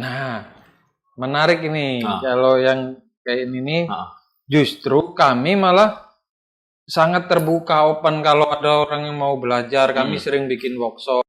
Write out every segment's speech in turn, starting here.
Nah, menarik ini. Kalau yang kayak ini nih, justru kami malah sangat terbuka, open kalau ada orang yang mau belajar. Kami sering bikin workshop.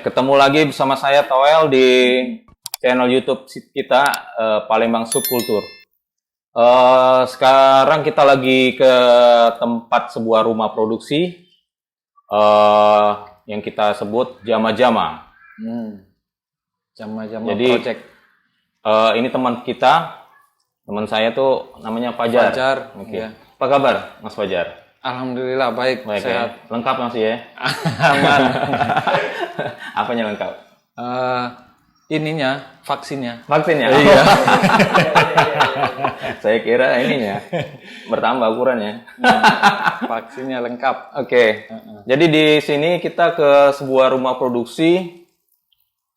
Ketemu lagi bersama saya Toel di channel YouTube kita Palembang Subkultur. Sekarang kita lagi ke tempat sebuah rumah produksi yang kita sebut Jama-Jama. Jama-Jama Jadi, project. Ini teman kita, teman saya tuh namanya Fajar. Fajar. Oke. Ya. Apa kabar, Mas Fajar? Alhamdulillah baik sehat. Ya? Lengkap masih ya? Aman. Apanya lengkap? Ininya, vaksinnya. Vaksinnya? Iya. Saya kira ininya bertambah ukurannya. Vaksinnya lengkap. Oke. Jadi di sini kita ke sebuah rumah produksi.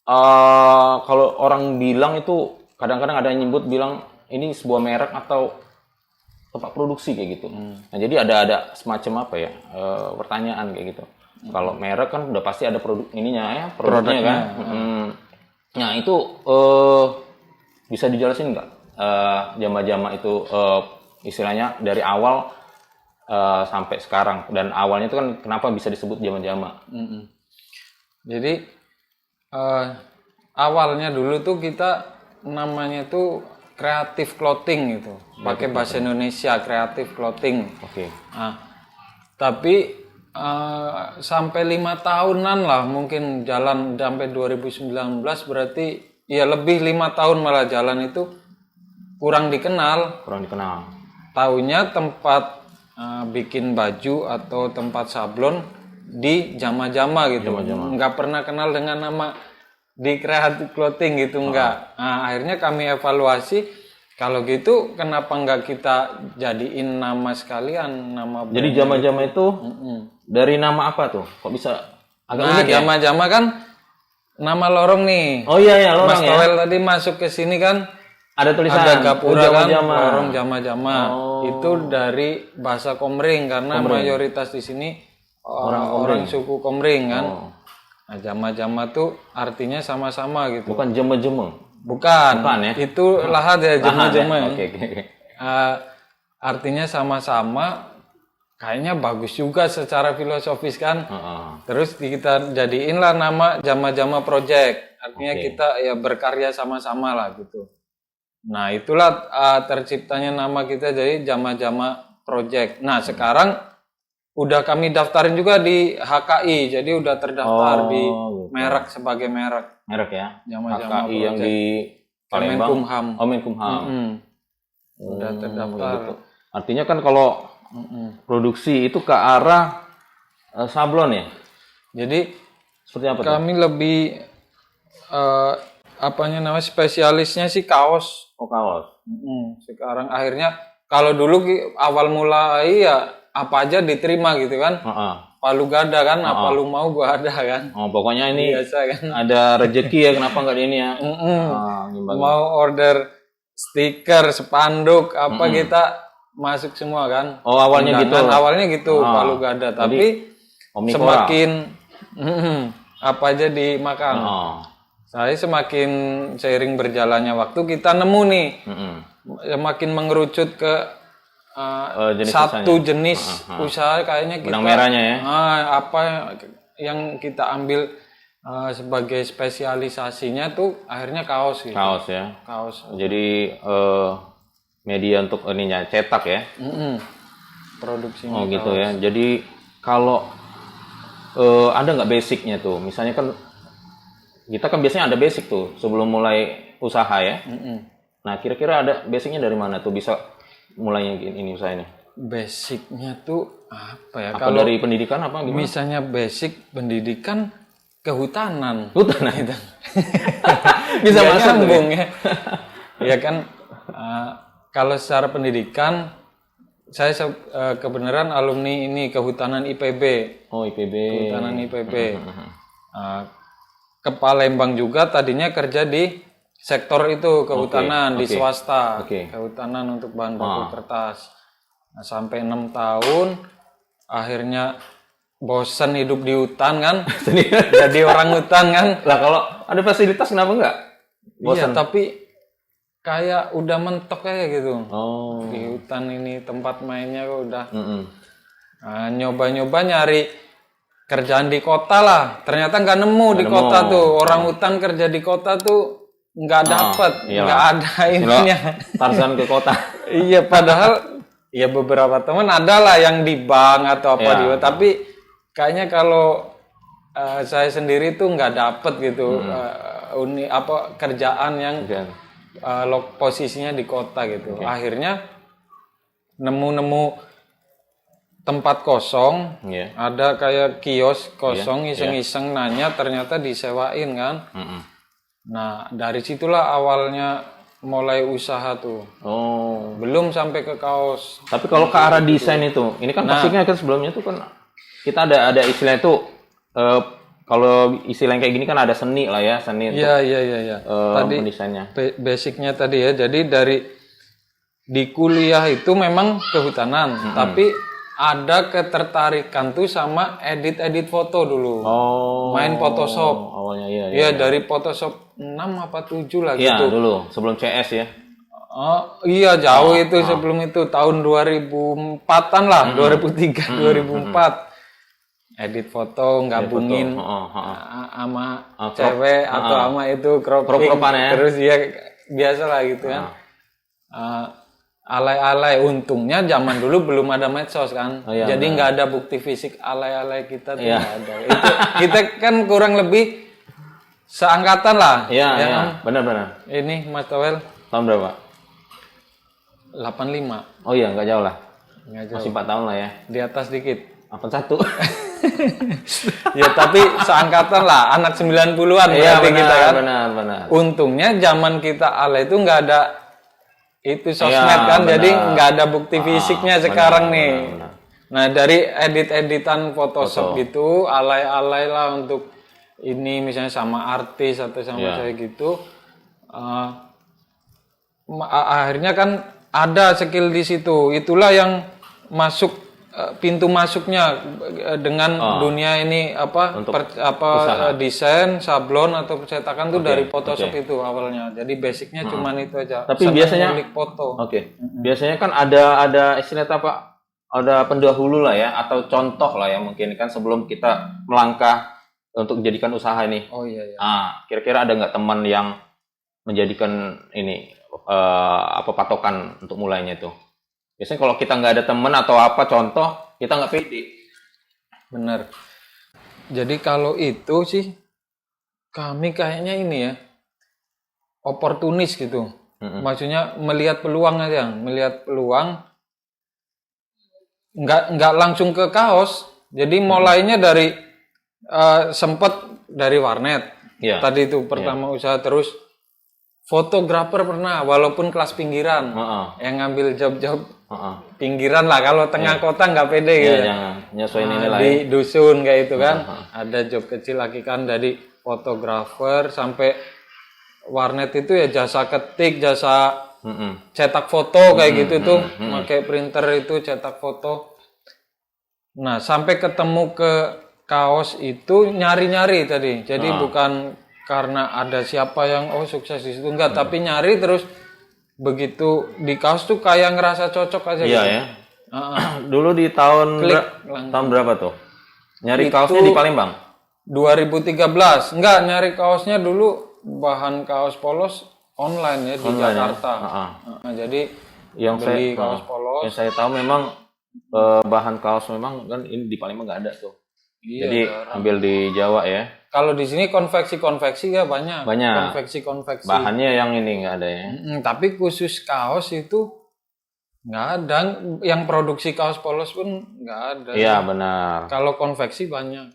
Kalau orang bilang itu kadang-kadang ada yang nyebut bilang ini sebuah merek atau tempat produksi kayak gitu. Nah, jadi ada semacam apa ya? Pertanyaan kayak gitu. Kalau merek kan udah pasti ada produk ininya ya, produknya kan. Nah, itu bisa dijelasin nggak? Jama-Jama itu istilahnya dari awal sampai sekarang, dan awalnya itu kan kenapa bisa disebut Jama-Jama? Jadi awalnya dulu tuh kita namanya tuh kreatif clothing gitu, pakai bahasa Indonesia kreatif clothing. Oke. Nah, tapi sampai 5 tahunan lah mungkin jalan sampai 2019, berarti ya lebih 5 tahun malah jalan itu kurang dikenal. Taunya tempat bikin baju atau tempat sablon di Jama-Jama gitu. Nggak pernah kenal dengan nama di kreatif clothing gitu, enggak. Nah, akhirnya kami evaluasi, kalau gitu kenapa enggak kita jadiin nama sekalian, nama brand. Jadi Jama-Jama itu dari nama apa tuh? Kok bisa agak unik ya? Jama-Jama kan nama lorong nih. Oh iya lorong. Mas Toel tadi masuk ke sini kan ada tulisan ada gapura kan, lorong Jama-Jama. Itu dari bahasa Komering karena mayoritas di sini orang suku Komering kan. Nah, Jama-Jama tuh artinya sama-sama gitu. Bukan jeme-jeme. Bukan ya? Itu lahat ya, Jama-Jama. Oke. Artinya sama-sama, kayaknya bagus juga secara filosofis kan. Terus kita jadiinlah nama Jama-Jama Project. Artinya kita ya berkarya sama-sama lah gitu. Nah, itulah terciptanya nama kita jadi Jama-Jama Project. Nah, sekarang udah kami daftarin juga di HKI, jadi udah terdaftar di merek sebagai merek. Merek ya? Jama-Jama HKI yang di Palembang. Menkumham. Udah terdaftar. Gitu. Artinya kan kalau produksi itu ke arah sablon ya? Jadi seperti apa kami lebih spesialisnya sih kaos. Oh, kaos. Sekarang akhirnya kalau dulu awal mulai ya apa aja diterima gitu kan. Palu gada kan, apa lu mau gua ada kan. Oh, pokoknya ini biasa, kan? Ada rezeki ya, kenapa nggak ini ya. Mau order stiker, spanduk, apa kita masuk semua kan. Oh, awalnya gitu. Awalnya gitu, palu gada. Tapi semakin apa aja dimakan. Saya semakin seiring berjalannya waktu kita nemu nih, semakin mengerucut ke satu jenis usaha kayaknya kita. Benang merahnya ya. Apa yang kita ambil sebagai spesialisasinya tuh akhirnya kaos gitu. Kaos ya. Kaos. Jadi media untuk ininya cetak ya. Produksinya. Oh gitu kaos. Ya. Jadi kalau ada nggak basicnya tuh? Misalnya kan kita kan biasanya ada basic tuh sebelum mulai usaha ya. Nah, kira-kira ada basicnya dari mana tuh bisa mulainya ini usaha ini? Basicnya tuh apa ya? Apa dari pendidikan apa gimana? Misalnya basic pendidikan kehutanan. Hutan itu. Bisa sambung ya. Ya kan Kalau secara pendidikan, saya kebenaran alumni ini Kehutanan IPB. Oh, IPB. Kehutanan IPB. Ke Palembang juga tadinya kerja di sektor itu kehutanan di swasta. Kehutanan untuk bahan baku kertas. Nah, sampai 6 tahun, akhirnya bosen hidup di hutan kan, jadi orang hutan kan. Lah kalau ada fasilitas kenapa enggak? Iya, tapi kayak udah mentok kayak gitu. Oh. Di hutan ini tempat mainnya kok udah. Nyoba-nyoba nyari kerjaan di kota lah. Ternyata nggak nemu di kota tuh. Orang hutan kerja di kota tuh nggak dapet, nggak ada ininya. Tarzan ke kota. Iya, padahal ya beberapa teman ada lah yang di bank atau apa tapi kayaknya kalau saya sendiri tuh nggak dapet gitu kerjaan yang posisinya di kota gitu. Akhirnya nemu tempat kosong, ada kayak kios kosong, iseng-iseng nanya, ternyata disewain kan. Nah dari situlah awalnya mulai usaha tuh. Oh, belum sampai ke kaos. Tapi kalau ke arah desain itu, ini kan pastinya kan sebelumnya tuh kan kita ada istilah itu kalau istilah kayak gini kan ada seni lah ya, seni untuk tadi pendesainnya. Basicnya tadi ya. Jadi dari di kuliah itu memang kehutanan, tapi ada ketertarikan tuh sama edit foto dulu. Oh. Main Photoshop. Awalnya iya. Dari Photoshop 6 apa 7 lah gitu. Iya, dulu sebelum CS ya. Oh, iya jauh itu sebelum itu tahun 2004-an lah, 2003, 2004. Edit foto, gabungin sama cewek atau sama itu cropping, terus ya biasa lah gitu kan. Alay-alay, untungnya zaman dulu belum ada medsos kan, jadi nggak ada bukti fisik alay-alay kita tuh nggak ada. Itu kita kan kurang lebih seangkatan lah. Iya, benar-benar. Ini Mas Towel tahun berapa? 85. Oh iya, nggak jauh lah. Nggak jauh. Masih 4 tahun lah ya. Di atas dikit. 81. Ya tapi seangkatan lah, anak 90-an berarti kita kan. Benar. Untungnya zaman kita ala itu nggak ada itu sosmed kan, jadi nggak ada bukti fisiknya sekarang nih. Benar. Nah dari edit-editan Photoshop gitu, alay-alay lah untuk ini misalnya sama artis atau sama saya gitu. Akhirnya kan ada skill di situ, itulah yang masuk pintu masuknya dengan dunia ini desain, sablon atau percetakan tuh dari Photoshop itu awalnya. Jadi basicnya cuman itu aja. Tapi biasanya foto. Biasanya kan ada istilah apa? Ada pendahulu lah ya atau contoh lah ya mungkin kan sebelum kita melangkah untuk menjadikan usaha ini. Oh iya. Kira-kira ada nggak teman yang menjadikan ini patokan untuk mulainya itu? Biasanya kalau kita nggak ada teman atau apa contoh, kita nggak pede. Bener. Jadi kalau itu sih, kami kayaknya ini ya, oportunis gitu. Maksudnya melihat peluang aja, melihat peluang. Nggak langsung ke kaos. Jadi mulainya dari sempet dari warnet. Tadi itu pertama usaha, terus fotografer pernah, walaupun kelas pinggiran, yang ngambil job-job pinggiran lah. Kalau tengah kota nggak pede gitu. Di dusun kayak itu kan, ada job kecil lagi kan dari fotografer sampai warnet itu ya jasa ketik, jasa cetak foto kayak gitu tuh, pakai printer itu cetak foto. Nah sampai ketemu ke kaos itu nyari-nyari tadi, jadi bukan karena ada siapa yang sukses di situ enggak, tapi nyari terus begitu di kaos tuh kayak ngerasa cocok aja. Iya gitu. Ya. Dulu di tahun berapa tuh? Nyari itu kaosnya di Palembang? 2013. Enggak, nyari kaosnya dulu bahan kaos polos online ya di Jakarta. Jadi yang beli kaos polos. Yang saya tahu memang bahan kaos memang kan ini di Palembang nggak ada tuh. Jadi ambil di Jawa ya. Kalau di sini konveksi ya banyak. Konveksi. Bahannya yang ini nggak ada ya. Tapi khusus kaos itu nggak ada. Yang produksi kaos polos pun nggak ada. Iya benar. Kalau konveksi banyak.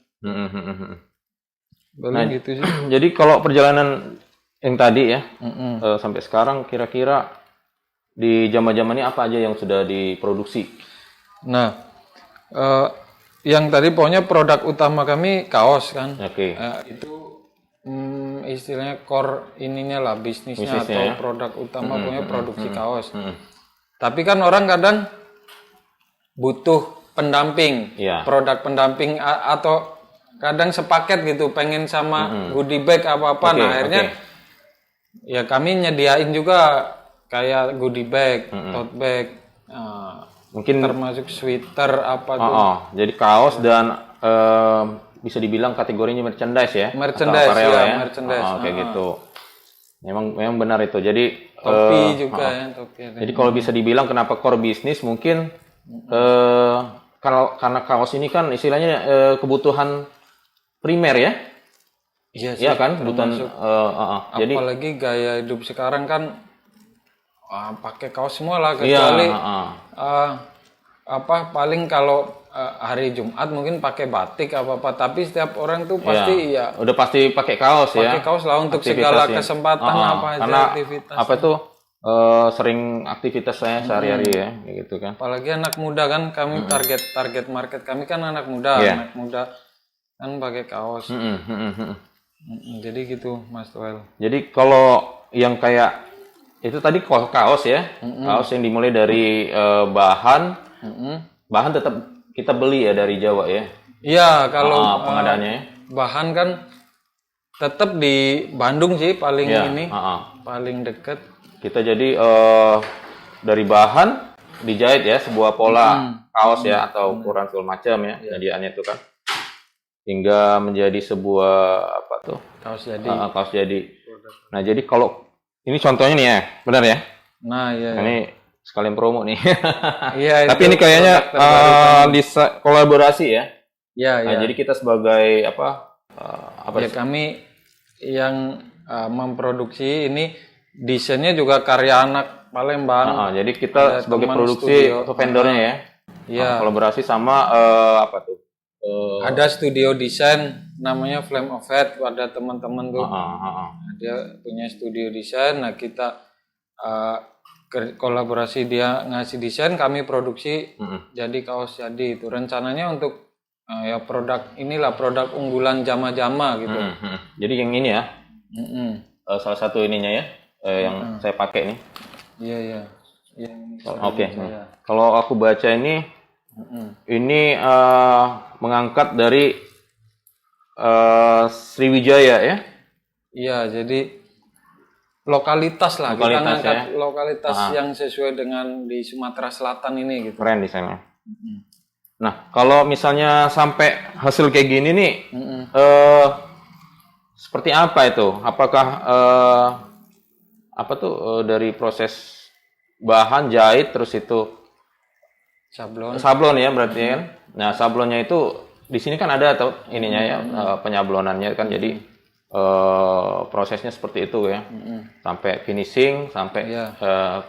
Gitu sih. Jadi kalau perjalanan yang tadi ya sampai sekarang kira-kira di zaman-zaman ini apa aja yang sudah diproduksi? Nah, yang tadi pokoknya produk utama kami kaos kan. Oke. Itu istilahnya core ininya lah bisnisnya atau ya? produk utama pokoknya produksi kaos. Tapi kan orang kadang butuh pendamping, Iya. produk pendamping atau kadang sepaket gitu, pengen sama goodie bag apa-apa. Oke, Nah akhirnya ya kami nyediain juga kayak goodie bag, tote bag, Mungkin termasuk sweater apa tuh. jadi kaos dan bisa dibilang kategorinya merchandise ya? Merchandise, Atau apparel ya, ya? merchandise. Kayak gitu. Memang benar itu. Jadi Topi juga ya, topi ada. jadi kalau bisa dibilang kenapa core bisnis mungkin kalau karena kaos ini kan istilahnya kebutuhan primer ya? Iya sih. Iya kan? Kebutuhan jadi Apalagi gaya hidup sekarang kan pakai kaos semua lah, kecuali paling kalau hari Jumat mungkin pakai batik apa tapi setiap orang tuh pasti udah pasti pakai kaos ya. Pakai kaos lah untuk segala kesempatan apa aja karena aktivitas. apa itu sering aktivitas saya sehari-hari ya, kayak gitu kan. Apalagi anak muda kan, kami target market kami kan anak muda kan pakai kaos. Jadi gitu Mas Toel. Jadi kalau yang kayak itu tadi kaos ya, kaos yang dimulai dari bahan tetap kita beli ya dari Jawa ya. Iya, kalau pengadaannya ya. Bahan kan tetap di Bandung sih paling paling deket. Kita jadi dari bahan dijahit ya sebuah pola kaos ya atau ukuran segala macam ya jadiannya itu kan hingga menjadi sebuah apa tuh kaos jadi. Kaos jadi. Nah jadi kalau ini contohnya nih ya, benar ya? Nah iya. Ini sekalian promo nih. Iya. Tapi ini kayaknya bisa kolaborasi ya. Iya. Nah, jadi kita sebagai apa ya kami yang memproduksi ini desainnya juga karya anak Palembang. Jadi kita sebagai produksi atau vendornya ya. Iya. Kolaborasi sama apa tuh? Ada studio desain namanya Flame of Head, ada teman-teman tuh. Dia punya studio desain. Nah kita kolaborasi, dia ngasih desain, kami produksi jadi kaos jadi itu. Rencananya untuk ya produk inilah produk unggulan jama-jama gitu. Jadi yang ini ya. Salah satu ininya ya yang saya pakai nih. Iya. Oke. Kalau aku baca ini mengangkat dari Sriwijaya ya. Iya, jadi lokalitas lah, kita ngangkat lokalitas yang sesuai dengan di Sumatera Selatan ini gitu. Keren desainnya. Nah, kalau misalnya sampai hasil kayak gini nih, seperti apa itu? Apakah dari proses bahan jahit terus itu sablon ya berarti kan? Nah, sablonnya itu di sini kan ada atau ininya ya penyablonannya kan, jadi prosesnya seperti itu ya, sampai finishing, sampai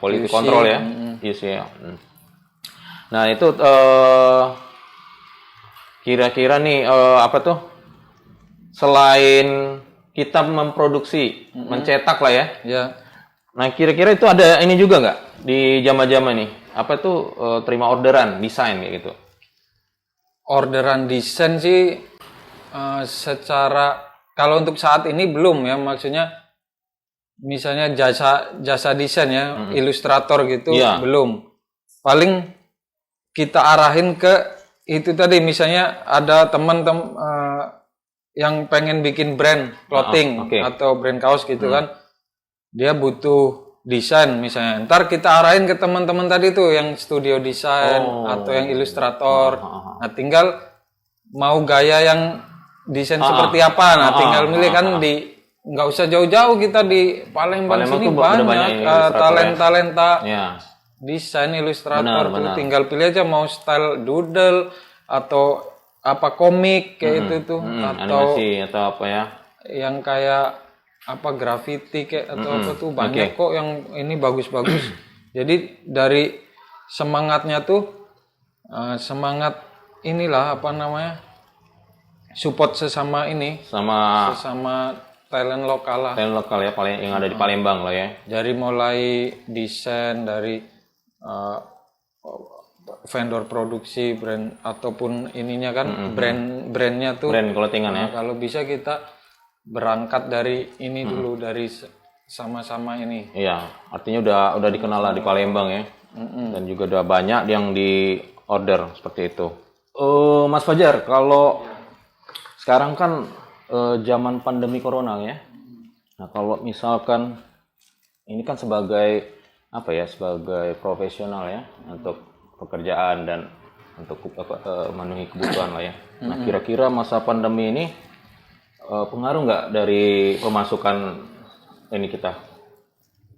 quality QC, control ya, QC ya. Nah itu kira-kira nih selain kita memproduksi, mencetak lah ya. Nah kira-kira itu ada ini juga nggak di jama-jama nih? Apa tuh terima orderan desain kayak gitu? Orderan desain sih secara kalau untuk saat ini belum ya, maksudnya misalnya jasa desain ya, ilustrator gitu belum. Paling kita arahin ke itu tadi, misalnya ada teman-teman yang pengen bikin brand clothing atau brand kaos gitu kan, dia butuh desain misalnya, ntar kita arahin ke teman-teman tadi tuh yang studio desain atau yang ilustrator. Nah tinggal mau gaya yang desain seperti apa, nah tinggal milih kan, di nggak usah jauh-jauh, kita di Palembang sini banyak talenta desain ilustrator tuh, tinggal pilih aja mau style doodle atau apa komik kayak itu tuh, atau animasi atau apa ya, yang kayak apa graffiti kayak atau apa tuh banyak kok yang ini bagus-bagus. Jadi dari semangatnya tuh semangat inilah apa namanya, support sesama talent lokal lah. Talent lokal ya, paling yang ada di Palembang lah ya. Dari mulai desain, dari uh, vendor produksi, brand ataupun ininya kan brandnya tuh. Brand clothingan ya. Nah, kalau bisa kita berangkat dari ini dulu, dari sama-sama ini. Iya, artinya udah dikenal lah di Palembang ya. Dan juga udah banyak yang di order seperti itu. Mas Fajar, kalau sekarang kan zaman pandemi corona ya. Nah, kalau misalkan ini kan sebagai apa ya, sebagai profesional ya untuk pekerjaan dan untuk memenuhi kebutuhan lah ya. Nah, kira-kira masa pandemi ini pengaruh nggak dari pemasukan ini kita?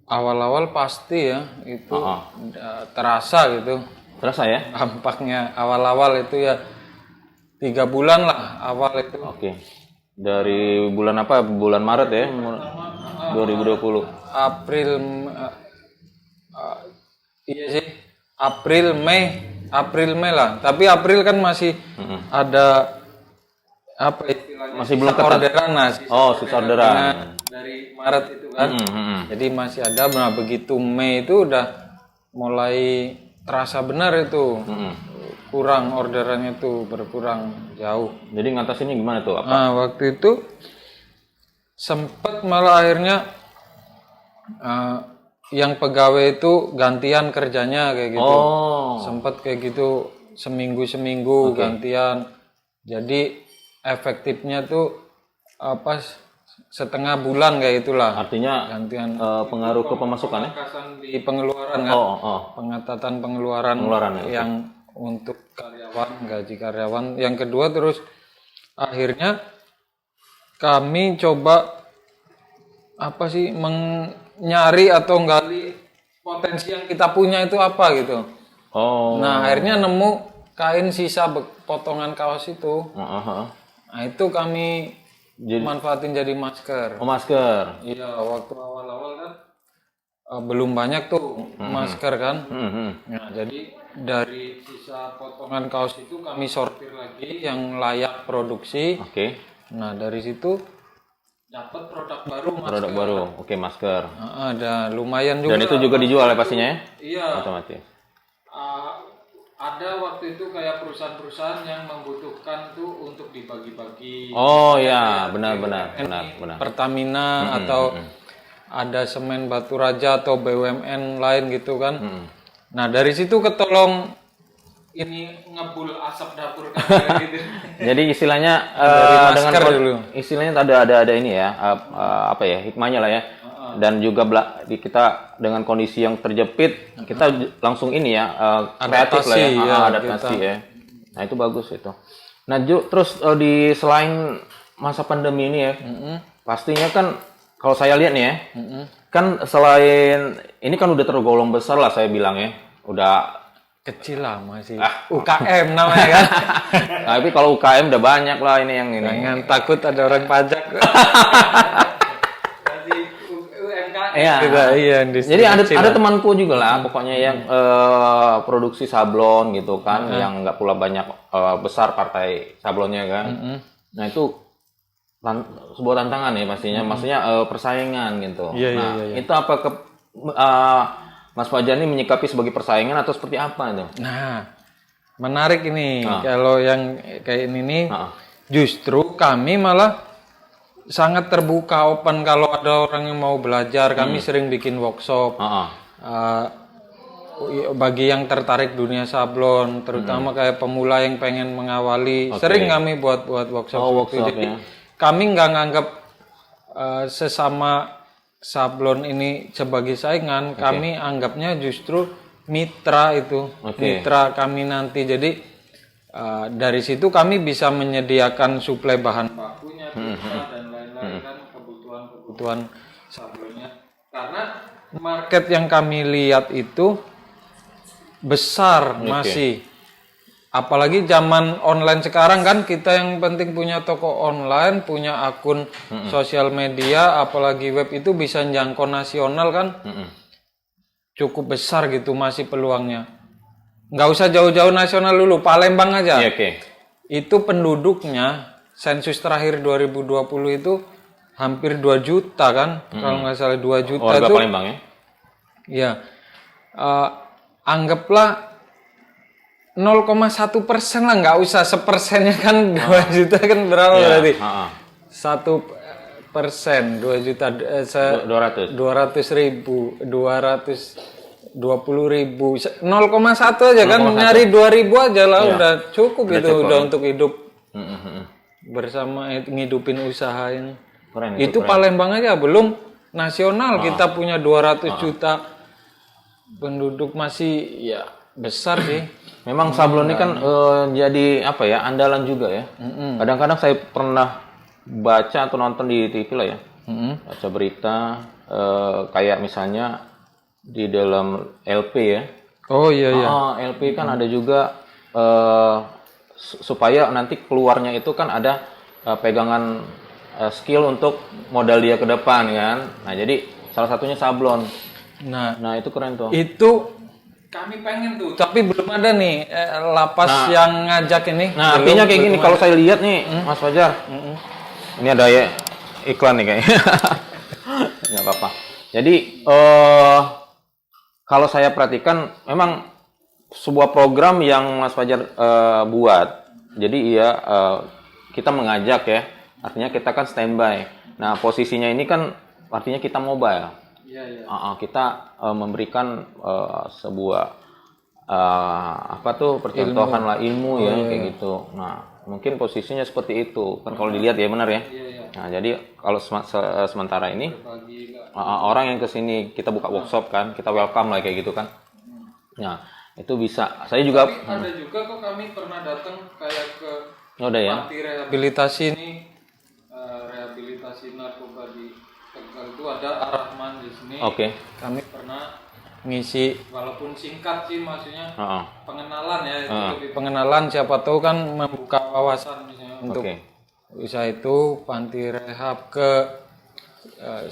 Awal-awal pasti ya itu terasa gitu. Terasa ya? Dampaknya awal-awal itu ya 3 bulan lah awal itu. Oke. Dari bulan apa? Bulan Maret ya? 2020. April, iya sih. April Mei lah. Tapi April kan masih ada apa istilahnya? Masih belum ketat. Orderan lah. Sisa orderan. Dari Maret itu kan. Jadi masih ada. Nah, begitu Mei itu udah mulai terasa benar itu. Kurang orderannya tuh, berkurang jauh. Jadi ngatasinnya gimana tuh? Apa? Nah, waktu itu sempat malah akhirnya yang pegawai itu gantian kerjanya kayak gitu. Sempat kayak gitu seminggu gantian. Jadi efektifnya tuh apa setengah bulan kayak itulah. Artinya gantian pengaruh ke pemasukan ya? Di pengeluaran kan. Pengetatan pengeluaran yang untuk karyawan, gaji karyawan. Yang kedua terus akhirnya kami coba apa sih nyari atau gali potensi yang kita punya itu apa gitu. Nah, akhirnya nemu kain sisa potongan kaos itu. Nah, itu kami manfaatin jadi masker. Masker. Iya, waktu awal-awal kan belum banyak tuh masker kan. Nah, jadi dari sisa potongan kaos itu kami sortir lagi yang layak produksi. Nah, dari situ dapat produk baru, masker. Produk baru, masker. Ada lumayan juga. Dan itu juga dijual ya pastinya ya? Iya. Otomatis. Ada waktu itu kayak perusahaan-perusahaan yang membutuhkan tuh untuk dibagi-bagi. Ya, benar. Pertamina atau ada Semen Batu Raja atau BUMN lain gitu kan. Nah, dari situ ketolong ini ngebul asap dapur kan gitu. Jadi istilahnya dengan dulu. Istilahnya ada ini ya, apa ya, hikmahnya lah ya. Dan juga kita dengan kondisi yang terjepit, kita langsung ini ya, kreatif lah ya, adaptasi ya. Nah, itu bagus itu. Nah, terus di selain masa pandemi ini ya, pastinya kan kalau saya lihat nih ya, kan selain ini kan udah tergolong besar lah saya bilang ya, udah kecil lah masih UKM namanya kan. Tapi kalau UKM udah banyak lah ini yang ini. Jangan takut ada orang pajak. Iya. Jadi ada temanku juga lah, pokoknya yang produksi sablon gitu kan, yang nggak pula banyak besar partai sablonnya kan. Nah, itu sebuah tantangan ya pastinya, maksudnya persaingan gitu. Iya. Itu apa Mas Fajar ini menyikapi sebagai persaingan atau seperti apa itu? Nah, menarik ini. Kalau yang kayak ini nih, justru kami malah sangat terbuka, open kalau ada orang yang mau belajar. Kami sering bikin workshop. Bagi yang tertarik dunia sablon, terutama kayak pemula yang pengen mengawali, sering kami buat workshop. Jadi kami nggak nganggap sesama sablon ini sebagai saingan, kami anggapnya justru mitra itu, mitra kami nanti. Jadi dari situ kami bisa menyediakan suplai bahan bakunya dan lain-lain kan, kebutuhan sablonnya. Karena market yang kami lihat itu besar masih. Apalagi zaman online sekarang kan, kita yang penting punya toko online, punya akun sosial media, apalagi web itu bisa jangkau nasional kan. Cukup besar gitu masih peluangnya. Nggak usah jauh-jauh nasional dulu, Palembang aja. Itu penduduknya, sensus terakhir 2020 itu hampir 2 juta kan, kalau nggak salah 2 juta Warga tuh. Palembang ya. Ya, anggaplah 0,1% lah, nggak usah 1%-nya kan 2 juta kan berapa Iya, berarti? 1% 2 juta 200. 200.000 220.000 0,1 aja kan, nyari 2.000 aja lah udah cukup itu udah untuk hidup bersama, ngidupin usaha ini. Keren, Itu Palembang aja belum nasional, kita punya 200 juta penduduk, masih ya besar sih. Memang sablon ini kan jadi apa ya, andalan juga ya. Kadang-kadang saya pernah baca atau nonton di TV lah ya, baca berita kayak misalnya di dalam LP ya. Oh iya iya. LP kan ada juga supaya nanti keluarnya itu kan ada pegangan skill untuk modal dia ke depan kan. Nah jadi salah satunya sablon. Nah itu keren tuh. Itu kami pengen tuh, tapi belum ada nih lapas yang ngajak ini. Nah artinya kayak gini, kalau saya lihat nih Mas Fajar, ini ada ya iklan nih kayaknya. Nggak apa-apa. Jadi kalau saya perhatikan memang sebuah program yang Mas Fajar buat. Jadi iya kita mengajak ya, artinya kita kan standby. Nah posisinya ini kan artinya kita mobile. Kita memberikan sebuah apa tuh percontohan lah ilmu ya kayak gitu. Nah mungkin posisinya seperti itu kan kalau dilihat ya benar ya. Nah jadi kalau sementara ini orang yang kesini kita buka workshop kan, kita welcome lah kayak gitu kan. Nah itu bisa. Saya juga. Tapi ada juga kok, kami pernah datang kayak ke ya. panti rehabilitasi ini, rehabilitasi narkoba di Tegal itu ada Ar-Rahman di sini. Kami pernah ngisi, walaupun singkat sih maksudnya, pengenalan ya, itu lebih pengenalan, siapa tahu kan membuka wawasan misalnya untuk usaha itu, panti rehab ke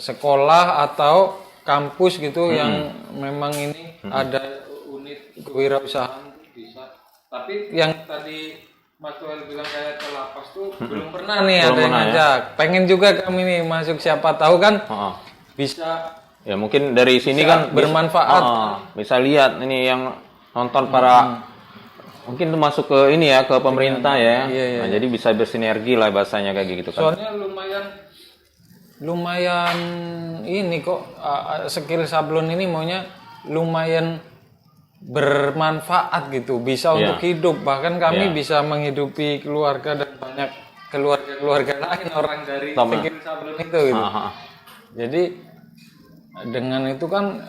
sekolah atau kampus gitu yang memang ini ada unit kewirausahaan bisa. Tapi yang tadi Mas Tuel bilang kayak ke lapas tuh belum pernah nih ada yang ngajak. Pengen juga kami nih masuk, siapa tahu kan bisa. Ya mungkin dari sini kan bermanfaat. Bisa lihat ini yang nonton para mungkin tuh masuk ke ini ya, ke pemerintah ya. Nah, jadi bisa bersinergi lah bahasanya kayak gitu kan. Soalnya lumayan ini kok skill sablon ini maunya lumayan bermanfaat gitu, bisa untuk hidup, bahkan kami bisa menghidupi keluarga dan banyak keluarga lain orang dari skill sablon itu gitu. Jadi dengan itu kan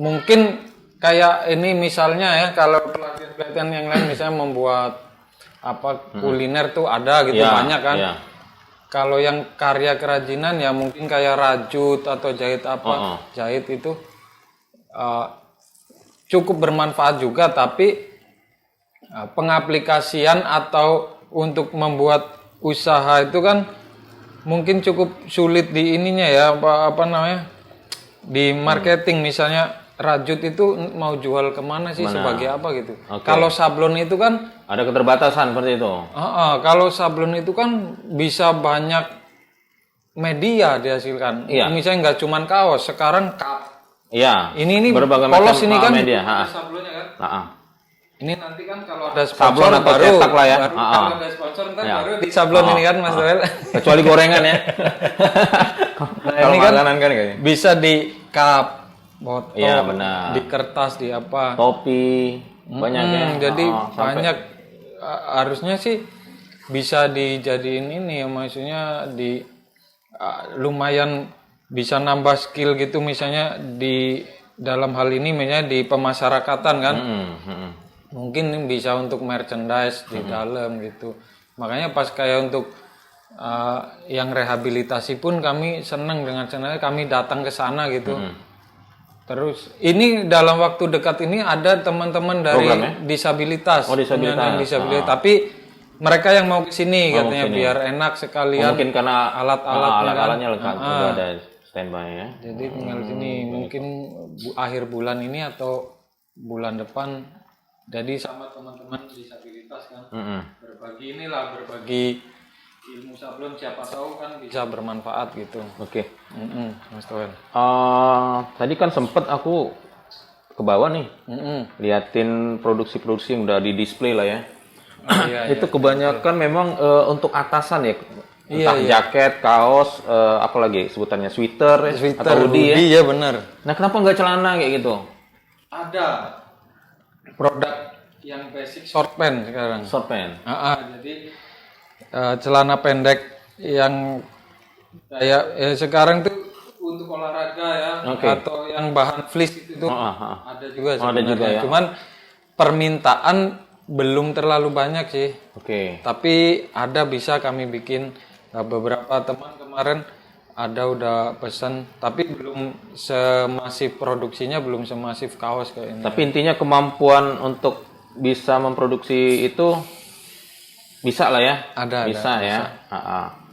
mungkin kayak ini misalnya ya, kalau pelatihan yang lain misalnya membuat apa kuliner tuh ada gitu banyak kan. Kalau yang karya kerajinan ya mungkin kayak rajut atau jahit apa, jahit itu cukup bermanfaat juga, tapi pengaplikasian atau untuk membuat usaha itu kan mungkin cukup sulit di ininya ya, apa namanya, di marketing. Misalnya rajut itu mau jual kemana sih, sebagai apa gitu. Kalau sablon itu kan ada keterbatasan seperti itu. Kalau sablon itu kan bisa banyak media dihasilkan. Misalnya nggak cuman kaos, sekarang ini berbagai polos macam ini kan media. Sablonnya kan. Ini nanti kan kalau ada sponsor sablon baru cetak lah ya. Kalau ada sponsor ntar baru di sablon ini kan Mas Noel. Kecuali gorengan ya. Ini kan bisa di cup, botol, benar. di kertas, di apa, topi, banyak ya. Jadi banyak, harusnya sih bisa dijadiin ini ya, maksudnya di lumayan bisa nambah skill gitu, misalnya di dalam hal ini misalnya di pemasyarakatan kan. Mungkin bisa untuk merchandise di dalam gitu. Makanya pas kayak untuk yang rehabilitasi pun kami senang dengan channelnya, kami datang ke sana gitu. Terus ini dalam waktu dekat ini ada teman-teman dari disabilitas, penyandang disabilitas, tapi mereka yang mau ke sini katanya biar enak sekalian. Mungkin karena alat-alatnya lengkap sudah ada standby ya. Jadi tinggal sini mungkin akhir bulan ini atau bulan depan. Jadi sama teman-teman disabilitas kan berbagi ilmu sablon siapa tahu kan bisa bermanfaat gitu. Oke. Mas Toel. Tadi kan sempet aku ke bawah nih, liatin produksi-produksi yang udah di display lah ya. Itu kebanyakan memang untuk atasan ya, entah jaket, kaos, apalagi sebutannya sweater atau hoodie ya. Iya benar. Nah kenapa nggak celana kayak gitu? Ada produk yang basic short pant sekarang. Short pant. Jadi celana pendek yang kayak sekarang tuh untuk olahraga ya, atau yang bahan fleece itu ada juga sebenarnya. Ada juga ya. Cuman permintaan belum terlalu banyak sih. Tapi ada, bisa kami bikin. Beberapa teman kemarin ada udah pesan, tapi belum semasif produksinya, belum semasif kaos kayak ini. Tapi intinya kemampuan untuk bisa memproduksi itu bisa lah ya. Bisa ya.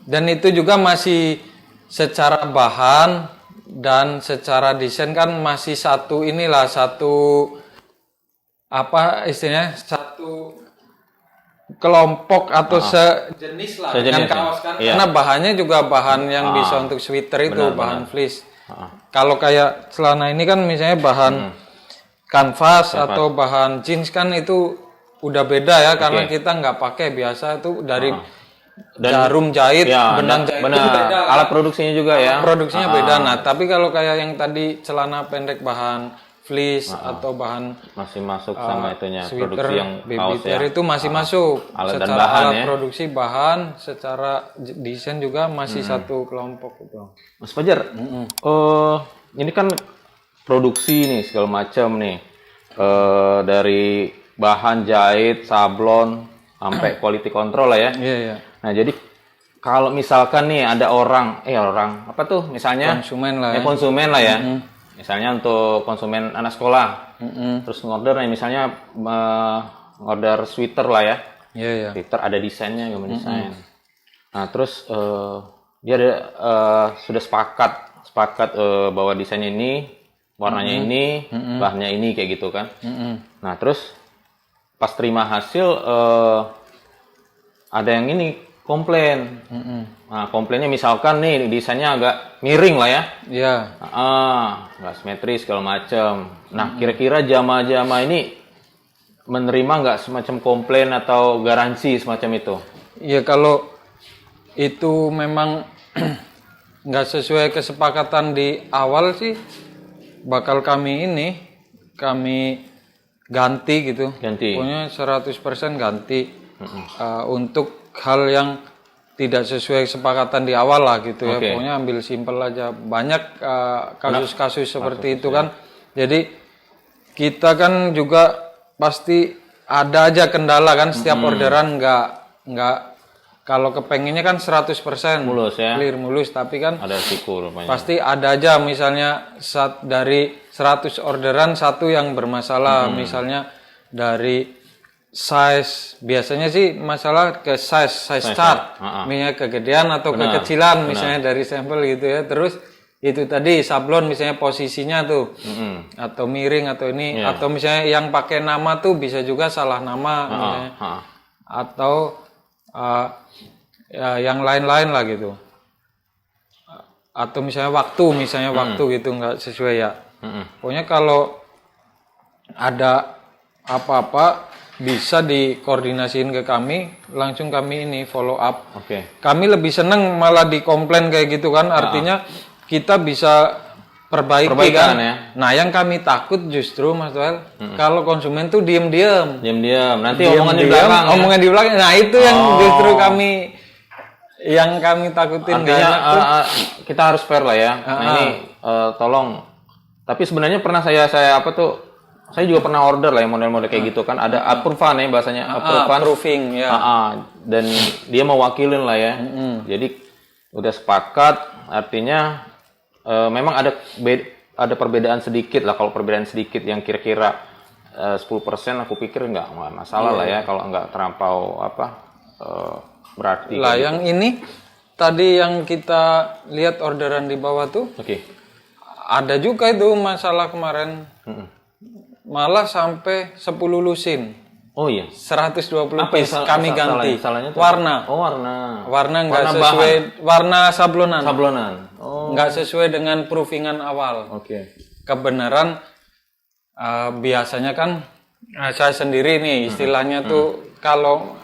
Dan itu juga masih secara bahan dan secara desain kan masih satu apa istilahnya, satu kelompok atau sejenis lah dengan kaos kan. Karena bahannya juga bahan yang bisa untuk sweater itu, bahan fleece. Kalau kayak celana ini kan misalnya bahan kanvas atau bahan jeans kan itu udah beda ya, karena kita nggak pakai biasa itu dari jarum jahit, benang jahit itu beda. Alat produksinya juga ya. Produksinya beda. Nah, tapi kalau kayak yang tadi celana pendek bahan fleece atau bahan masih masuk sama itunya, sweater, produksi yang kaos ya. itu masih masuk. Alat secara dan bahan alat ya. produksi bahan, secara desain juga masih satu kelompok itu. Mas Fajar, ini kan produksi nih segala macam nih, dari bahan jahit, sablon, sampai quality control lah ya. Iya. Nah jadi kalau misalkan nih ada orang apa tuh misalnya Konsumen lah ya. Konsumen lah ya. Misalnya untuk konsumen anak sekolah, terus ngorder nih misalnya ngorder sweater lah ya. Iya. Sweater ada desainnya, gambar desain. Nah terus dia ada sudah sepakat bahwa desainnya ini, warnanya ini, bahannya ini kayak gitu kan. Nah terus pas terima hasil ada yang ini komplain. Nah komplainnya misalkan nih desainnya agak miring lah ya. Iya. Nggak simetris segala macam. Nah kira-kira jamaah-jamaah ini menerima nggak semacam komplain atau garansi semacam itu? Iya, kalau itu memang nggak sesuai kesepakatan di awal sih, bakal kami ganti gitu. Pokoknya 100% ganti. Untuk hal yang tidak sesuai kesepakatan di awal lah gitu ya. Pokoknya ambil simpel aja. Banyak kasus-kasus seperti itu kan. Jadi kita kan juga pasti ada aja kendala kan, setiap orderan nggak kalau kepengennya kan 100% mulus ya. Clear mulus, tapi kan ada resiko rupanya. Pasti ada aja misalnya dari 100 orderan satu yang bermasalah, misalnya dari size, biasanya sih masalah ke size chart, misalnya kegedean atau kekecilan misalnya dari sampel gitu ya. Terus itu tadi sablon misalnya posisinya tuh atau miring atau ini, atau misalnya yang pakai nama tuh bisa juga salah nama misalnya. Atau yang lain-lain lah gitu. Atau misalnya waktu gitu nggak sesuai ya. Pokoknya kalau ada apa-apa bisa dikoordinasiin ke kami, langsung kami ini follow up. Kami lebih seneng malah dikomplain kayak gitu kan, artinya kita bisa perbaiki kan. Ya? Nah, yang kami takut justru Mas Toel, kalau konsumen tuh diem-diem. Nanti omongan di belakang. Nah, itu yang justru kami takutin. Artinya kita harus fair lah ya. Nah, ini tolong. Tapi sebenarnya pernah saya juga pernah order lah yang model-model kayak gitu kan. Ada approval ya bahasanya, approving ya. Dan dia mau wakilin lah ya. Jadi udah sepakat, artinya memang ada perbedaan sedikit lah. Kalau perbedaan sedikit yang kira-kira 10%, aku pikir nggak masalah lah ya, kalau nggak terlampau berarti. Lah yang gitu. Ini tadi yang kita lihat orderan di bawah tuh, ada juga itu masalah kemarin. Malah sampai 10 lusin. Oh iya. 120 Apa yang piece kami ganti. salahnya tuh? Warna. Oh, warna. Warna nggak Warna sesuai, warna sablonan. Sablonan. Oh. Nggak sesuai dengan proofing-an awal. Oke. Kebenaran biasanya kan saya sendiri nih istilahnya tuh kalau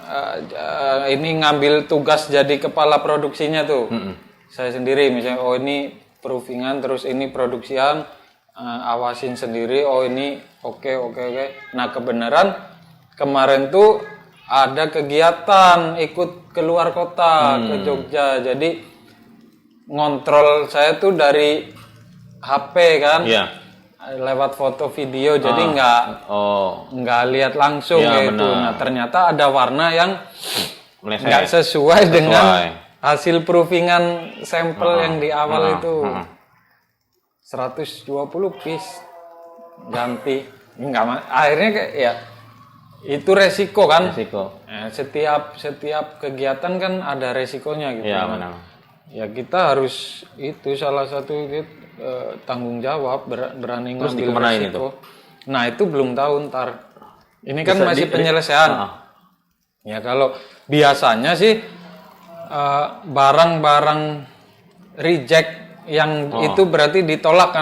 ini ngambil tugas jadi kepala produksinya tuh. Saya sendiri misalnya ini proofingan terus ini produksian awasin sendiri ini oke. Nah kebenaran kemarin tuh ada kegiatan ikut keluar kota ke Jogja, jadi ngontrol saya tuh dari HP kan, lewat foto video, jadi nggak lihat langsung gitu. Nah ternyata ada warna yang nggak sesuai dengan hasil proofingan sampel yang di awal itu. 120 piece ganti, akhirnya kayak ya itu resiko kan. Setiap kegiatan kan ada resikonya gitu. Iya, benar. Ya kita harus itu salah satu tanggung jawab, berani ngambil resiko. Nah itu belum tahu ntar. Ini kan masih penyelesaian. Ya kalau biasanya sih barang-barang reject yang itu berarti ditolak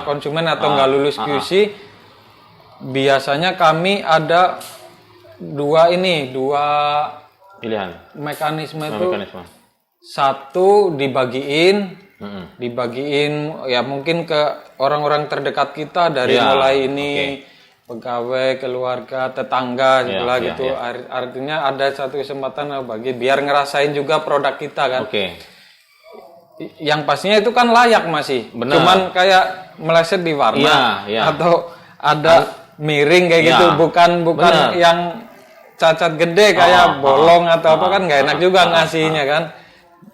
konsumen atau nggak lulus QC. Biasanya kami ada dua pilihan mekanisme itu. Satu dibagiin ya mungkin ke orang-orang terdekat kita dari mulai ini pegawai, keluarga, tetangga gitu. Artinya ada satu kesempatan bagi biar ngerasain juga produk kita kan. Yang pastinya itu kan layak masih. Benar. Cuman kayak meleset di warna atau ada miring kayak gitu, bukan yang cacat gede kayak bolong atau apa kan nggak enak juga ngasihnya kan.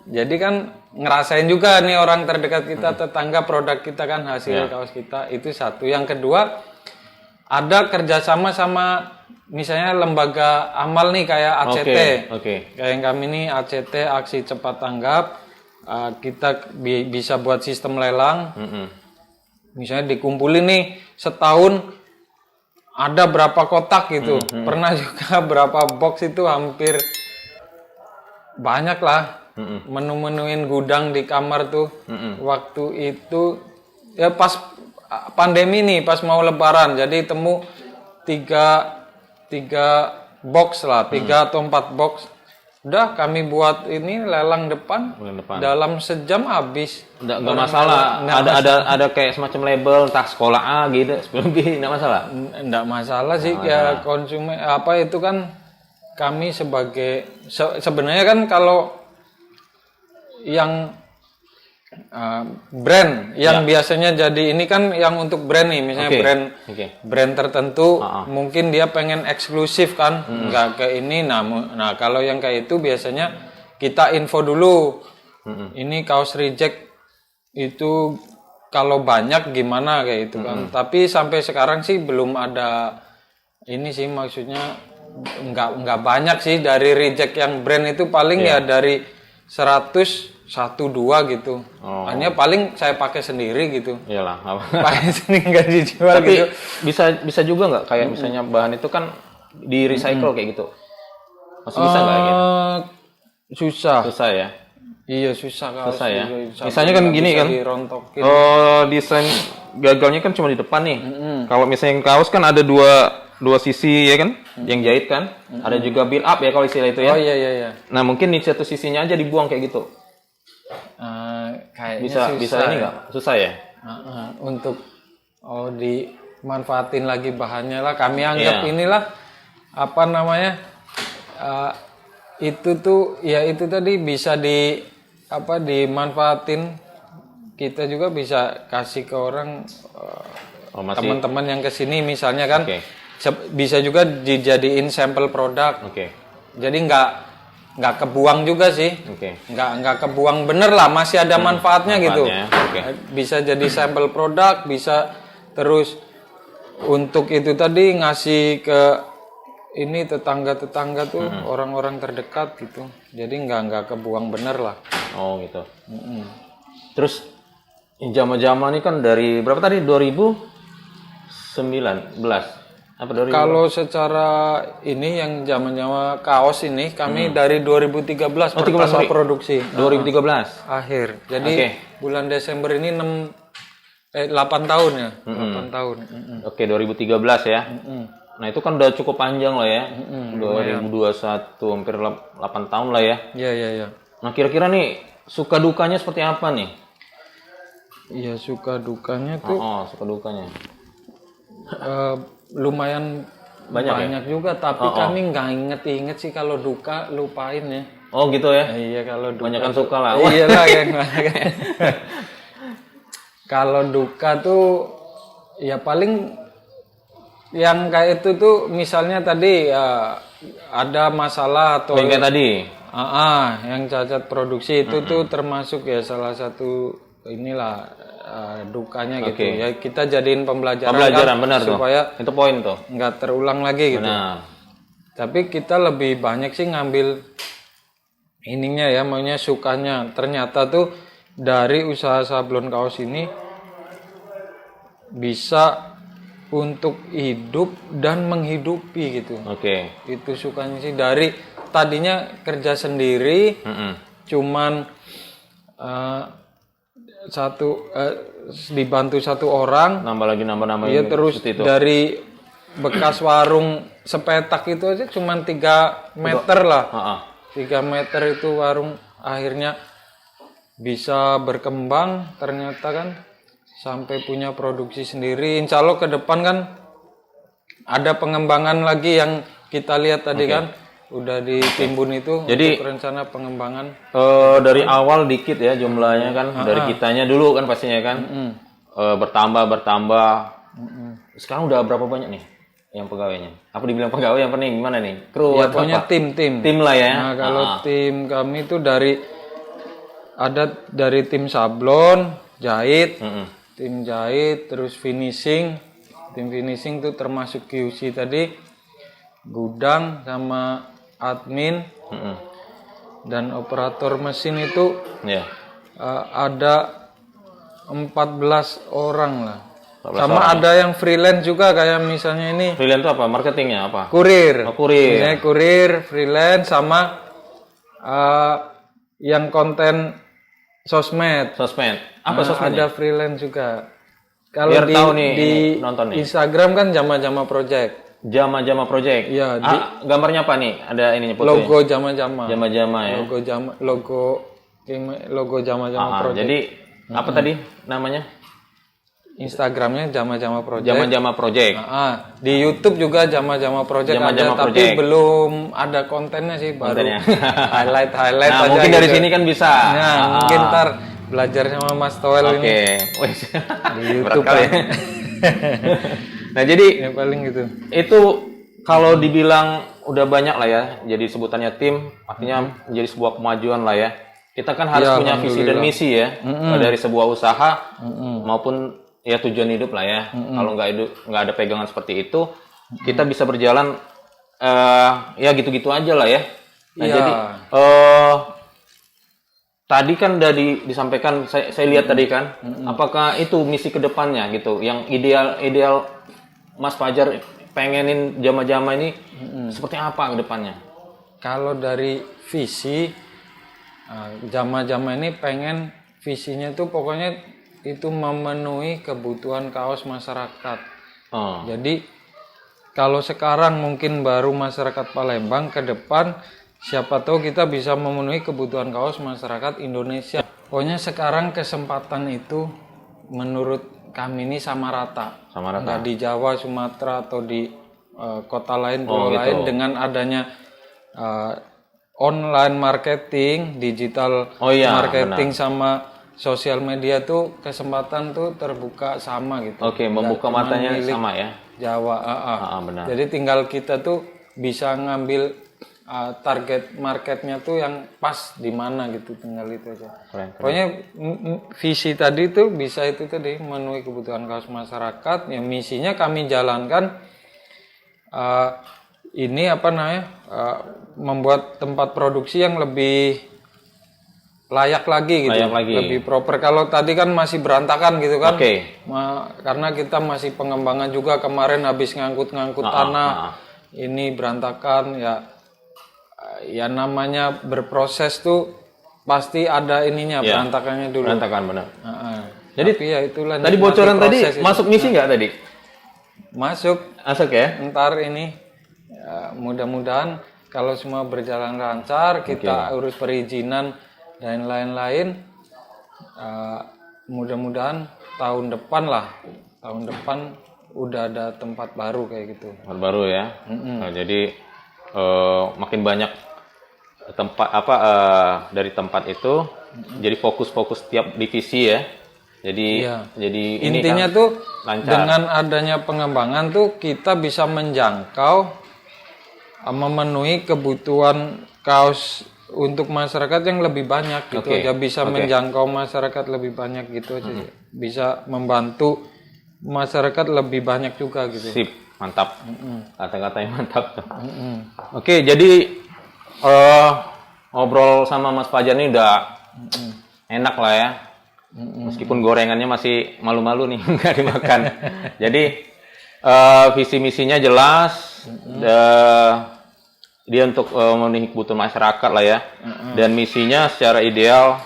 Jadi kan ngerasain juga nih orang terdekat kita, tetangga produk kita kan hasil kaos kita, itu satu. Yang kedua ada kerjasama sama misalnya lembaga amal nih kayak ACT, kayak yang kami nih ACT Aksi Cepat Tanggap, kita bisa buat sistem lelang. Misalnya dikumpulin nih setahun ada berapa kotak gitu. Pernah juga berapa box itu hampir banyak lah. Menu-menuin gudang di kamar tuh. Waktu itu ya pas pandemi nih, pas mau lebaran. Jadi temu tiga box lah, 3 atau 4 box. Udah kami buat ini lelang depan. Dalam sejam habis. Nggak masalah. Ada kayak semacam label entah sekolah A gitu, lebih nggak masalah. Nggak masalah sih ya konsumen apa itu kan kami sebagai sebenarnya kan kalau yang brand yang biasanya jadi ini kan yang untuk brand nih misalnya brand tertentu mungkin dia pengen eksklusif kan nggak ke ini nah kalau yang kayak itu biasanya kita info dulu ini kaos reject itu kalau banyak gimana kayak itu kan tapi sampai sekarang sih belum ada ini sih maksudnya nggak banyak sih dari reject yang brand itu paling ya dari 100 1-2 gitu. Hanya paling saya pakai sendiri gitu. Iyalah, pakai sendiri nggak dijual. Tapi gitu. bisa juga nggak kayak misalnya bahan itu kan di recycle kayak gitu. Masih bisa nggak gitu? Susah ya. Iya susah kalau. Susah ya. Misalnya kan gini kan. Desain gagalnya kan cuma di depan nih. Kalau misalnya kaos kan ada dua sisi ya kan, yang jahit kan. Ada juga build up ya kalau istilah itu ya. Oh iya. Nah mungkin di satu sisinya aja dibuang kayak gitu. Kayaknya bisa ini nggak? Susah ya? Untuk dimanfaatin lagi bahannya lah. Kami anggap inilah apa namanya itu tuh ya itu tadi bisa dimanfaatin. Kita juga bisa kasih ke orang teman-teman yang kesini misalnya kan bisa juga dijadiin sampel produk. Jadi nggak kebuang juga sih, nggak kebuang bener lah, masih ada manfaatnya gitu. Bisa jadi sampel produk, bisa terus untuk itu tadi ngasih ke ini tetangga tuh orang-orang terdekat gitu. Jadi nggak kebuang bener lah. Oh gitu. Terus zaman-zaman ini kan dari berapa tadi 2019 Apa 2000? Kalau secara ini yang zaman-zaman kaos ini kami dari 2013 pertama produksi. 2013. Akhir. Jadi bulan Desember ini 8 tahun ya. 8 tahun. Oke, 2013 ya. Nah, itu kan udah cukup panjang lah ya. 2021 hampir 8 tahun lah ya. Iya. Nah, kira-kira nih suka dukanya seperti apa nih? Iya, suka dukanya tuh Suka dukanya. lumayan banyak juga, tapi kami nggak inget sih. Kalau duka lupain ya. Oh gitu ya? Iya, kalau duka Banyakan suka lah. Iya lah ya. Kalau duka tuh ya paling yang kayak itu tuh misalnya tadi ada masalah atau yang kayak tadi. Yang cacat produksi itu tuh termasuk ya salah satu inilah dukanya gitu ya. Kita jadiin pembelajaran kan, benar supaya tuh. Itu poin tuh. nggak terulang lagi gitu. Benar. Tapi kita lebih banyak sih ngambil ininya ya, maunya sukanya. Ternyata tuh dari usaha sablon kaos ini bisa untuk hidup dan menghidupi gitu. Oke. Itu sukanya sih, dari tadinya kerja sendiri, cuman dibantu satu orang, Nambah lagi. iya, terus dari bekas warung sepetak itu aja cuman 3 meter lah. 3 meter itu warung, akhirnya bisa berkembang ternyata kan, sampai punya produksi sendiri. Insya Allah ke depan kan ada pengembangan lagi yang kita lihat tadi kan, udah ditimbun itu. Jadi untuk rencana pengembangan dari awal dikit ya jumlahnya kan, dari kitanya dulu kan pastinya kan, bertambah. Sekarang udah berapa banyak nih yang pegawainya? Apa dibilang pegawai yang penting gimana nih? Kru ya, atau pokoknya apa? tim lah ya. Nah, kalau tim kami itu dari tim sablon, jahit, tim jahit, terus finishing. Tim finishing itu termasuk QC tadi, gudang sama admin, dan operator mesin itu ada 14 orang lah. Sama ada yang freelance juga, kayak misalnya ini. Freelance itu apa? Marketingnya apa? Kurir. Kurir. Misalnya kurir, freelance, sama yang konten sosmed. Apa sosmed? Ada freelance juga. Kalau Biar di, tahu nih, di nonton nih. Instagram kan Jama-Jama Project. Jama-Jama Project. Iya. Gambarnya apa nih? Ada ininya fotonya. Logo Jama-Jama. Jama-Jama ya. Logo Jama-Jama Project. Jadi apa tadi namanya? Instagramnya Jama-Jama Project. Jama-Jama Project. Di YouTube juga Jama-Jama Project Jama-Jama ada, Project. tapi belum ada kontennya sih, baru highlight nah, aja. Mungkin dari gitu. sini kan bisa. Nah, mungkin ntar belajar sama Mas Toel ini di YouTube kan. Nah, jadi ya paling gitu. Itu kalau dibilang udah banyak lah ya, jadi sebutannya tim, artinya menjadi sebuah kemajuan lah ya. Kita kan harus punya visi dan misi ya, dari sebuah usaha maupun ya tujuan hidup lah ya. Kalau nggak ada pegangan seperti itu, kita bisa berjalan ya gitu-gitu aja lah ya. Nah, jadi tadi kan udah disampaikan, saya lihat tadi kan, apakah itu misi kedepannya gitu, yang ideal Mas Fajar pengenin Jama-Jama ini seperti apa kedepannya? Kalau dari visi, Jama-Jama ini pengen visinya tuh pokoknya itu memenuhi kebutuhan kaos masyarakat. Jadi kalau sekarang mungkin baru masyarakat Palembang, ke depan siapa tahu kita bisa memenuhi kebutuhan kaos masyarakat Indonesia. Pokoknya sekarang kesempatan itu menurut kami ini sama rata. Nggak di Jawa, Sumatera, atau di kota lain, pulau lain. Dengan adanya online marketing, digital marketing, sama sosial media tuh kesempatan tuh terbuka sama gitu. Membuka matanya sama ya. Jawa, benar. Jadi tinggal kita tuh bisa ngambil target marketnya tuh yang pas di mana gitu, tinggal itu aja. Keren. Pokoknya visi tadi tuh bisa itu tadi, memenuhi kebutuhan kaos masyarakat. Yang misinya kami jalankan ini membuat tempat produksi yang lebih layak lagi gitu. Layak lagi. Lebih proper. Kalau tadi kan masih berantakan gitu kan. Oke. Karena kita masih pengembangan juga kemarin habis ngangkut-ngangkut tanah. Ini berantakan ya namanya berproses tuh pasti ada ininya berantakannya dulu. Berantakan benar. Jadi ya itulah. Tadi bocoran tadi masuk misi nggak tadi? Masuk ya. ntar ini mudah-mudahan kalau semua berjalan lancar, kita urus perizinan dan lain-lain, mudah-mudahan tahun depan udah ada tempat baru kayak gitu. Tempat baru ya. Nah, jadi makin banyak tempat dari tempat itu, jadi fokus-fokus tiap divisi ya. Jadi intinya ini kan tuh lancar. Dengan adanya pengembangan tuh kita bisa menjangkau memenuhi kebutuhan kaos untuk masyarakat yang lebih banyak gitu aja, bisa menjangkau masyarakat lebih banyak gitu aja. Bisa membantu masyarakat lebih banyak juga gitu. Sip, mantap. Kata-katanya mantap. Oke, jadi ngobrol sama Mas Fajar ini udah enak lah ya. Meskipun gorengannya masih malu-malu nih nggak dimakan. Jadi visi misinya jelas, dia untuk memenuhi kebutuhan masyarakat lah ya. Dan misinya secara ideal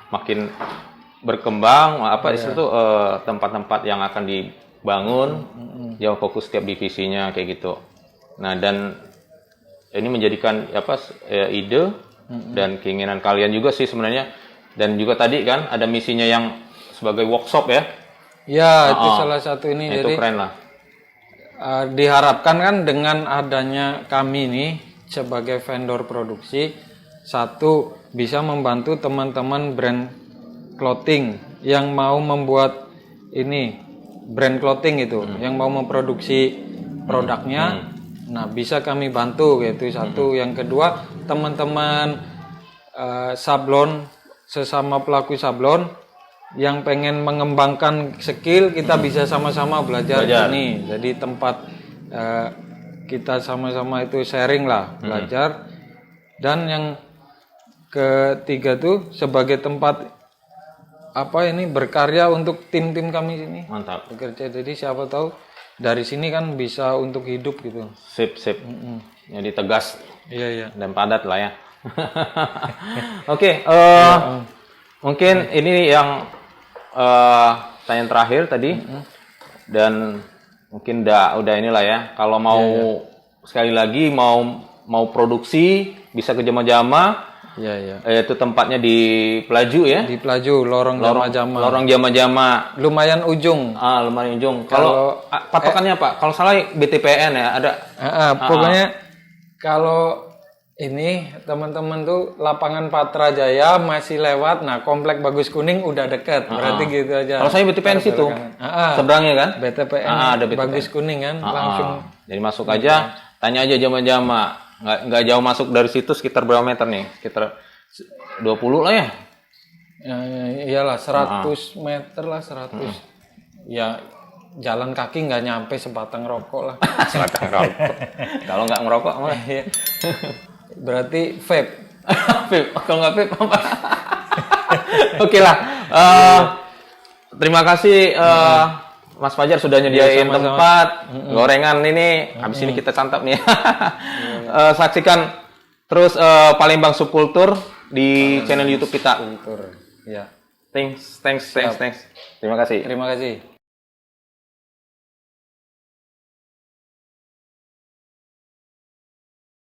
makin berkembang. Itu tempat-tempat yang akan dibangun, yang fokus setiap divisinya kayak gitu. Nah, dan ini menjadikan ide dan keinginan kalian juga sih sebenarnya. Dan juga tadi kan ada misinya yang sebagai workshop ya. Ya, itu salah satu ini. Itu jadi keren lah. Diharapkan kan dengan adanya kami ini sebagai vendor produksi, satu bisa membantu teman-teman brand clothing yang mau membuat ini brand clothing itu, yang mau memproduksi produknya. Nah, bisa kami bantu gitu. Satu, yang kedua, teman-teman sablon, sesama pelaku sablon yang pengen mengembangkan skill, kita bisa sama-sama belajar ini. Jadi tempat kita sama-sama itu sharing lah, belajar. Dan yang ketiga tuh sebagai tempat berkarya untuk tim-tim kami sini. Mantap. Bekerja. Jadi siapa tahu dari sini kan bisa untuk hidup gitu. Sip. Jadi tegas. Iya. Dan padat lah ya. Oke, mungkin ini yang tanya terakhir tadi, dan mungkin udah inilah ya. Kalau mau sekali lagi mau produksi bisa ke Jama-Jama. Iya. Itu tempatnya di Pelaju ya. Di Pelaju, Lorong Jama-Jama. Lorong Jama-Jama. Lumayan ujung. Lumayan ujung. Kalau patokannya apa? Kalau salah BTPN ya ada. Pokoknya kalau ini teman-teman tuh lapangan Patra Jaya masih lewat, nah komplek Bagus Kuning udah deket, berarti gitu aja. Kalau saya BTPN situ, seberangnya kan? BTPN, ada BTPN. Bagus Kuning kan, langsung. Jadi masuk aja, tanya aja Jama-Jama, nggak jauh masuk dari situ, sekitar berapa meter nih? Sekitar 20 lah ya? Iyalah 100 meter lah, 100. Ya jalan kaki nggak nyampe sebatang rokok lah. Sebatang rokok. Kalau nggak ngerokok mah. Berarti vape. Vape. Kalau nggak vape apa? Oke lah. Terima kasih Mas Fajar sudah nyediain tempat gorengan ini. Habis ini kita santap nih. Saksikan terus Palembang Subkultur di channel YouTube kita. Ya. Thanks. Terima kasih. Terima kasih.